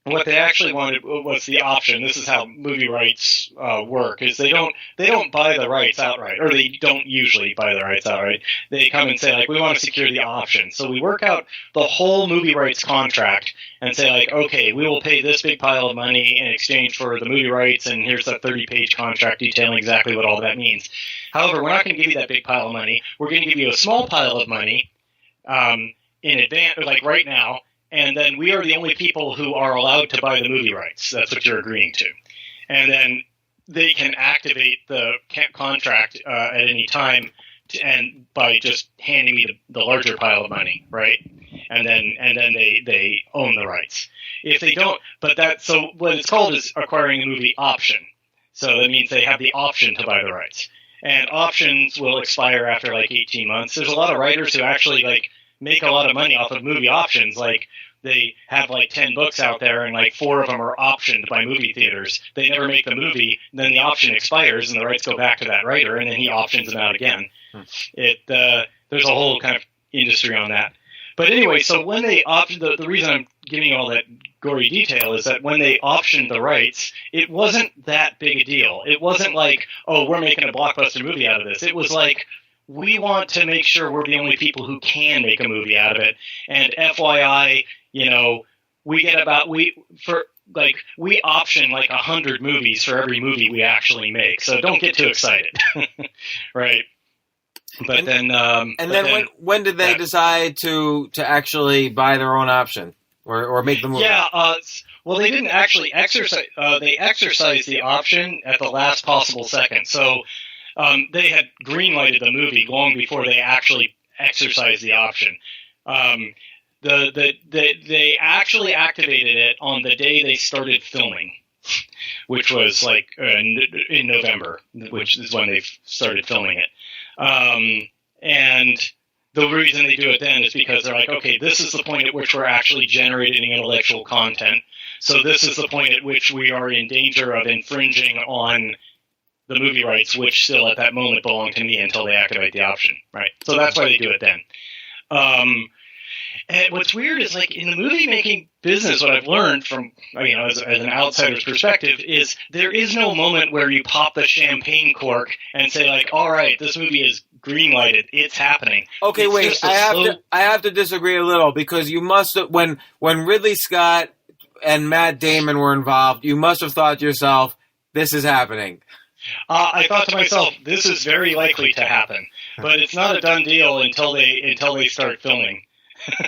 what they actually wanted was the option. This is how movie rights work: is they don't buy the rights outright, or they don't usually buy the rights outright. They come and say, like, we want to secure the option. So we work out the whole movie rights contract and say, like, okay, we will pay this big pile of money in exchange for the movie rights, and here's a 30-page contract detailing exactly what all that means. However, we're not going to give you that big pile of money. We're going to give you a small pile of money in advance, like right now. And then we are the only people who are allowed to buy the movie rights. That's what you're agreeing to. And then they can activate the contract at any time, and by just handing me the larger pile of money, right? And then they own the rights. If they don't, so what it's called is acquiring a movie option. So that means they have the option to buy the rights. And options will expire after like 18 months. There's a lot of writers who actually like make a lot of money off of movie options. Like, they have like 10 books out there and like 4 of them are optioned by movie theaters. They never make the movie, then the option expires and the rights go back to that writer, and then he options them out again. There's a whole kind of industry on that. But anyway, so when they optioned, the reason I'm giving you all that gory detail is that when they optioned the rights, it wasn't that big a deal. It wasn't like, oh, we're making a blockbuster movie out of this. It was like, we want to make sure we're the only people who can make a movie out of it. And FYI, we option like 100 movies for every movie we actually make. So don't get too excited. Right. But when did they decide to actually buy their own option or make the movie? Yeah. Well, they didn't actually exercise. They exercised the option at the last possible second. So, they had greenlighted the movie long before they actually exercised the option. They actually activated it on the day they started filming, which was like in November, which is when they started filming it. And the reason they do it then is because they're like, okay, this is the point at which we're actually generating intellectual content. So this is the point at which we are in danger of infringing on the movie rights, which still at that moment belong to me until they activate the option. Right. So that's why they do it then. And what's weird is, like, in the movie making business, what I've learned from, as an outsider's perspective, is there is no moment where you pop the champagne cork and say, like, all right, this movie is green lighted, it's happening. Okay, it's wait, I have to disagree a little, because you must have, when Ridley Scott and Matt Damon were involved, you must have thought to yourself, this is happening. I thought to myself, this is very likely to happen, but it's not a done deal until they start filming.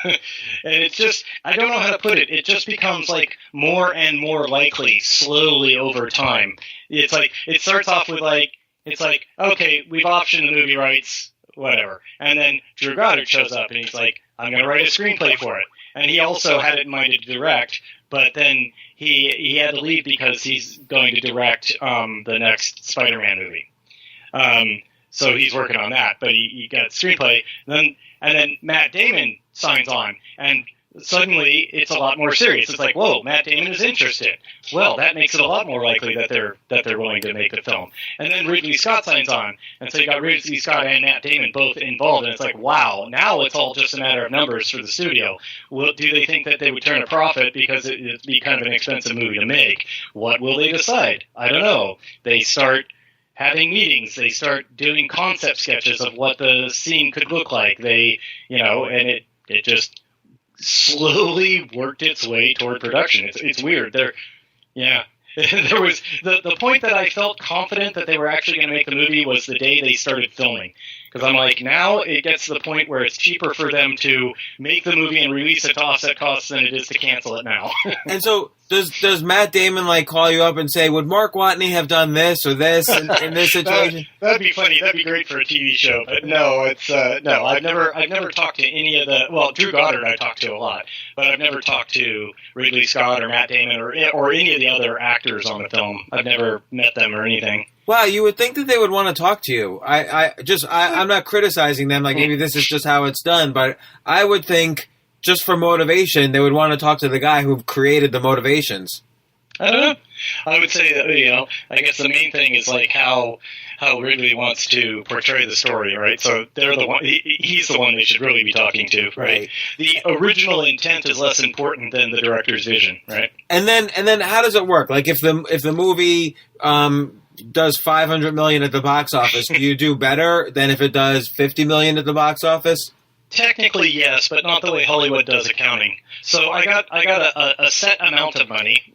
And it's just, I don't know how to put it. It just becomes like more and more likely slowly over time. It's like, it starts off with like, it's like, okay, we've optioned the movie rights, whatever. And then Drew Goddard shows up and he's like, I'm going to write a screenplay for it. And he also had it in mind to direct, but then he had to leave because he's going to direct the next Spider-Man movie. So he's working on that, but he got a screenplay. And then Matt Damon signs on, and suddenly it's a lot more serious. It's like, whoa, Matt Damon is interested. Well, that makes it a lot more likely that they're willing to make the film. And then Ridley Scott signs on, and so you got Ridley Scott and Matt Damon both involved, and it's like, wow, now it's all just a matter of numbers for the studio. Well, do they think that they would turn a profit because it'd be kind of an expensive movie to make? What will they decide? I don't know. They start having meetings, they start doing concept sketches of what the scene could look like. They, and it just slowly worked its way toward production. It's weird. There was the point that I felt confident that they were actually going to make the movie was the day they started filming. Because I'm like, now it gets to the point where it's cheaper for them to make the movie and release it to offset costs than it is to cancel it now. And so does Matt Damon call you up and say, would Mark Watney have done this or this in this situation? That'd be funny. That'd be great for a TV show. But no, it's no. I've never talked to any of the. Drew Goddard I talked to a lot, but I've never talked to Ridley Scott or Matt Damon or any of the other actors on the film. I've never met them or anything. Wow, you would think that they would want to talk to you. I'm not criticizing them, maybe this is just how it's done, but I would think just for motivation, they would want to talk to the guy who created the motivations. I don't know. I would say that, I guess the main thing is like how Ridley wants to portray the story, right? So they're the one, he's the one they should really be talking to, right? The original intent is less important than the director's vision, right? And then how does it work? Like if the movie does $500 million at the box office, do you do better than if it does $50 million at the box office? Technically, yes, but not the way Hollywood does accounting. So I got a set amount of money,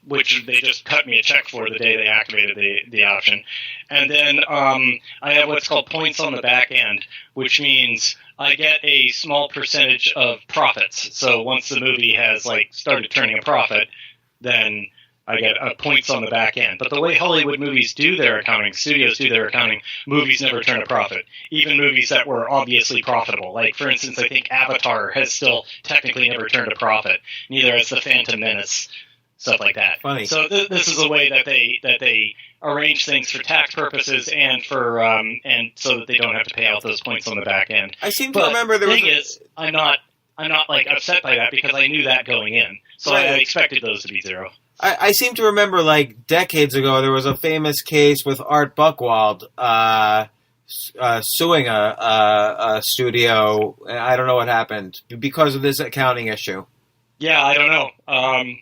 which they just cut me a check for the day they activated the option, and then I have what's called points on the back end, which means I get a small percentage of profits. So once the movie has started turning a profit, then I get points on the back end. But the way Hollywood movies do their accounting, studios do their accounting, movies never turn a profit. Even movies that were obviously profitable. Like, for instance, I think Avatar has still technically never turned a profit. Neither has The Phantom Menace, stuff like that. Funny. So this is a way that they arrange things for tax purposes and for and so that they don't have to pay out those points on the back end. I seem to remember there was I'm not upset by that because I knew that going in. So I expected those to be zero. I seem to remember, decades ago, there was a famous case with Art Buchwald suing a studio. I don't know what happened because of this accounting issue. Yeah, I don't know. I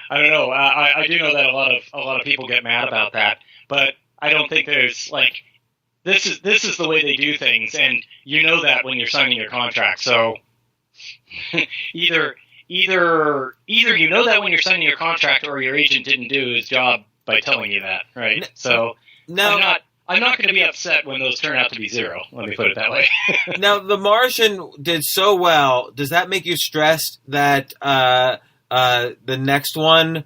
don't know. I do know that a lot of people get mad about that, but I don't think there's this is the way they do things, and you know that when you're signing your contract. So either you know that when you're signing your contract, or your agent didn't do his job by telling you that, right? So now, I'm not going to be upset when those turn out to be zero. Let me put it that way. Now, The Martian did so well. Does that make you stressed that the next one,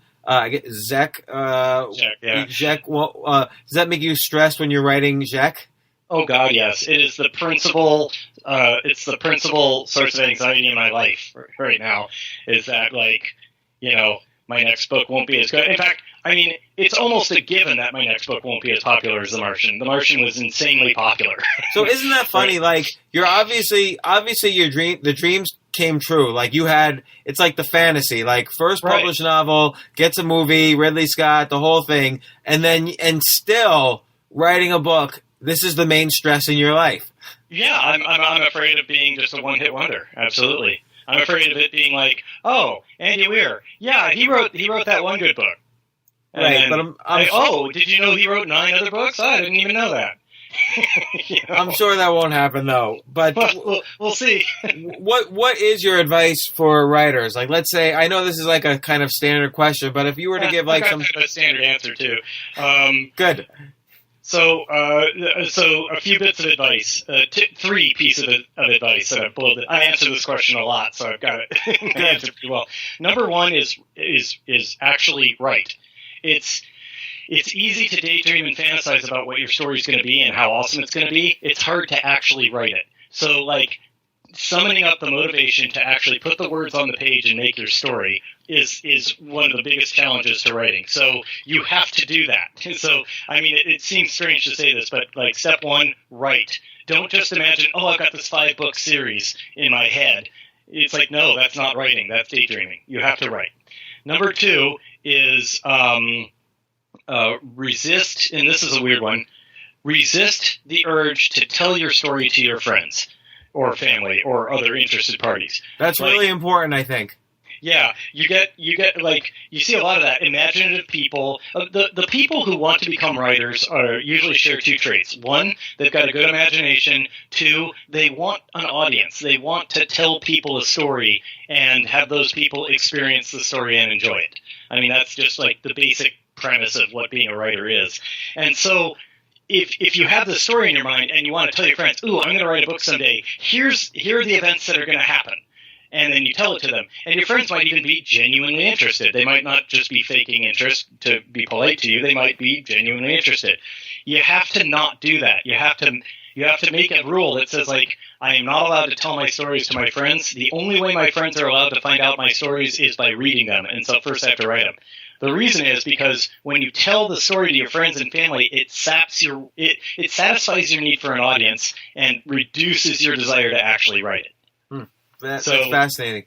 Zek? Yeah. Zek. Does that make you stressed when you're writing Zek? Oh God, yes. It is the principal. It's the principal source of anxiety in my life right now. Is that my next book won't be as good. In fact, I mean, it's almost a given that my next book won't be as popular as The Martian. The Martian was insanely popular. So isn't that funny? Like, you're obviously the dreams came true. Like, it's like the fantasy. Like, first published novel, gets a movie, Ridley Scott, the whole thing, and still writing a book. This is the main stress in your life. Yeah, I'm afraid of being just a one-hit wonder. Absolutely. I'm afraid of it being like, oh, Andy Weir. Yeah, he wrote that one good book. And right, but did you know he wrote 9 other books? I didn't even know that. I'm sure that won't happen, though. But we'll see. What is your advice for writers? Like, let's say, I know this is like a kind of standard question, but if you were to give like some a standard answer too. Good. So a few bits of advice, 3 pieces of advice. I answer this question a lot, so I've got it answered pretty well. Number 1 is actually write. It's easy to daydream and fantasize about what your story's going to be and how awesome it's going to be. It's hard to actually write it. So, like, summoning up the motivation to actually put the words on the page and make your story is one of the biggest challenges to writing. So you have to do that. So, I mean, it seems strange to say this, but, like, step 1, write. Don't just imagine, oh, I've got this 5-book series in my head. It's like, no, that's not writing. That's daydreaming. You have to write. Number 2 is resist, and this is a weird one, resist the urge to tell your story to your friends or family or other interested parties. That's really important, I think. Yeah, you get like, you see a lot of that. Imaginative people, the people who want to become writers usually share 2 traits. 1, they've got a good imagination. 2, they want an audience. They want to tell people a story and have those people experience the story and enjoy it. I mean, that's just like the basic premise of what being a writer is. And so if you have the story in your mind and you want to tell your friends, ooh, I'm going to write a book someday, here are the events that are going to happen. And then you tell it to them. And your friends might even be genuinely interested. They might not just be faking interest to be polite to you. They might be genuinely interested. You have to not do that. You have to make a rule that says, like, I am not allowed to tell my stories to my friends. The only way my friends are allowed to find out my stories is by reading them. And so first I have to write them. The reason is because when you tell the story to your friends and family, it satisfies your need for an audience and reduces your desire to actually write it. That's fascinating.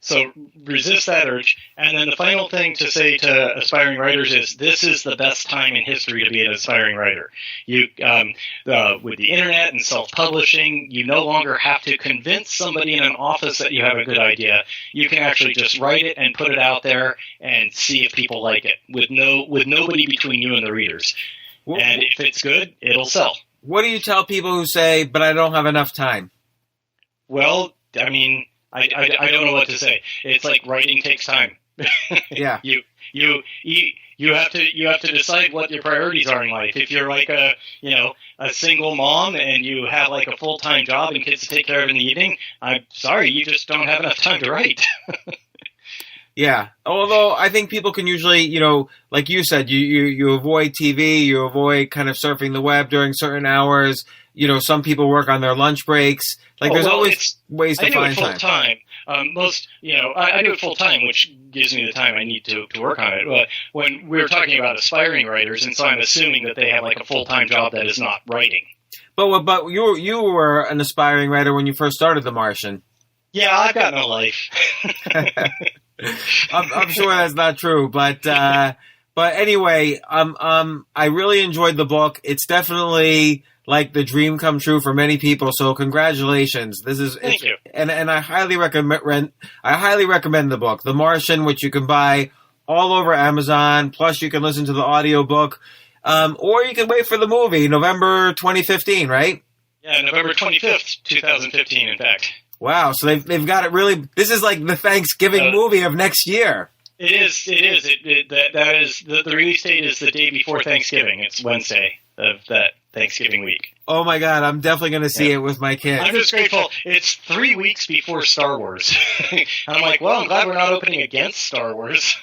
So resist that urge. And then the final thing to say to aspiring writers is this is the best time in history to be an aspiring writer. You, with the internet and self-publishing, you no longer have to convince somebody in an office that you have a good idea. You can actually just write it and put it out there and see if people like it with nobody between you and the readers. And if it's good, it'll sell. What do you tell people who say, but I don't have enough time? Well, I mean, I don't know what to say. It's like writing takes time. Yeah. You have to decide what your priorities are in life. If you're like a single mom and you have like a full-time job and kids to take care of in the evening, I'm sorry, you just don't have enough time to write. Yeah. Although I think people can usually, like you said, you avoid TV, you avoid kind of surfing the web during certain hours. Some people work on their lunch breaks. There's always ways to find time. I do it full time, which gives me the time I need to work on it. But when we were talking about aspiring writers, and so I'm assuming that they have like a full-time job that is not writing. But you were an aspiring writer when you first started The Martian. Yeah, I've got no life. I'm sure that's not true, but anyway, I really enjoyed the book. It's definitely like the dream come true for many people. So congratulations. Thank you. And I highly recommend the book, The Martian, which you can buy all over Amazon. Plus you can listen to the audiobook. Or you can wait for the movie, November 2015, right? Yeah, November 25th, 2015, in fact. Wow. So they've got it really, this is like the Thanksgiving movie of next year. It is. That is the release date is the day before Thanksgiving. It's Wednesday of that Thanksgiving week. Oh my God, I'm definitely going to see it with my kids. I'm just grateful. It's 3 weeks before Star Wars. And I'm like, well, I'm glad we're not opening against Star Wars.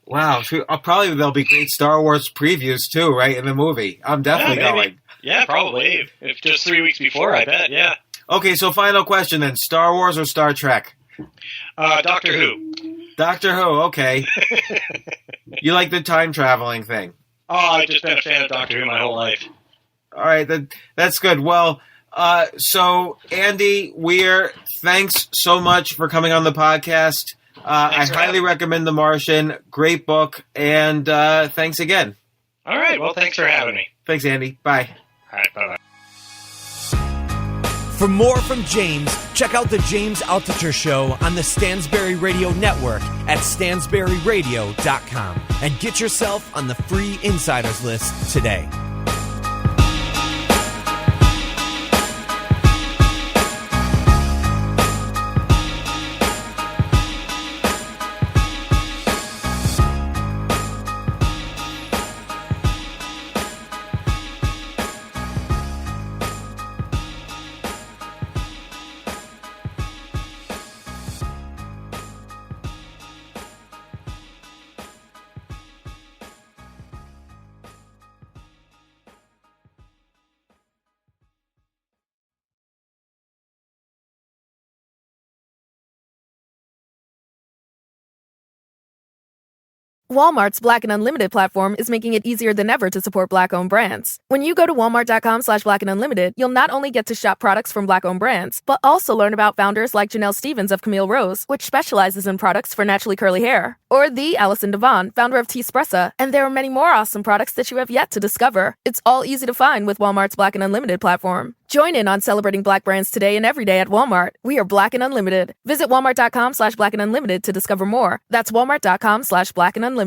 Wow. Probably there'll be great Star Wars previews too, right, in the movie. I'm definitely going. Yeah, probably. If just 3 weeks before, I bet, yeah. Okay, so final question then. Star Wars or Star Trek? Doctor Who. Doctor Who, okay. You like the time traveling thing? Oh, I've just been a fan of Doctor Who my whole life. All right, that's good. Well, so Andy Weir, thanks so much for coming on the podcast. I highly recommend The Martian. Great book, and thanks again. All right, well, thanks for having me. Thanks, Andy. Bye. All right, bye-bye. For more from James, check out the James Altucher Show on the Stansberry Radio Network at stansberryradio.com and get yourself on the free insiders list today. Walmart's Black and Unlimited platform is making it easier than ever to support Black-owned brands. When you go to walmart.com/Black and Unlimited, you'll not only get to shop products from Black-owned brands, but also learn about founders like Janelle Stevens of Camille Rose, which specializes in products for naturally curly hair, or the Allison Devon, founder of Teespressa, and there are many more awesome products that you have yet to discover. It's all easy to find with Walmart's Black and Unlimited platform. Join in on celebrating Black brands today and every day at Walmart. We are Black and Unlimited. Visit walmart.com/Black and Unlimited to discover more. That's walmart.com/Black and Unlimited.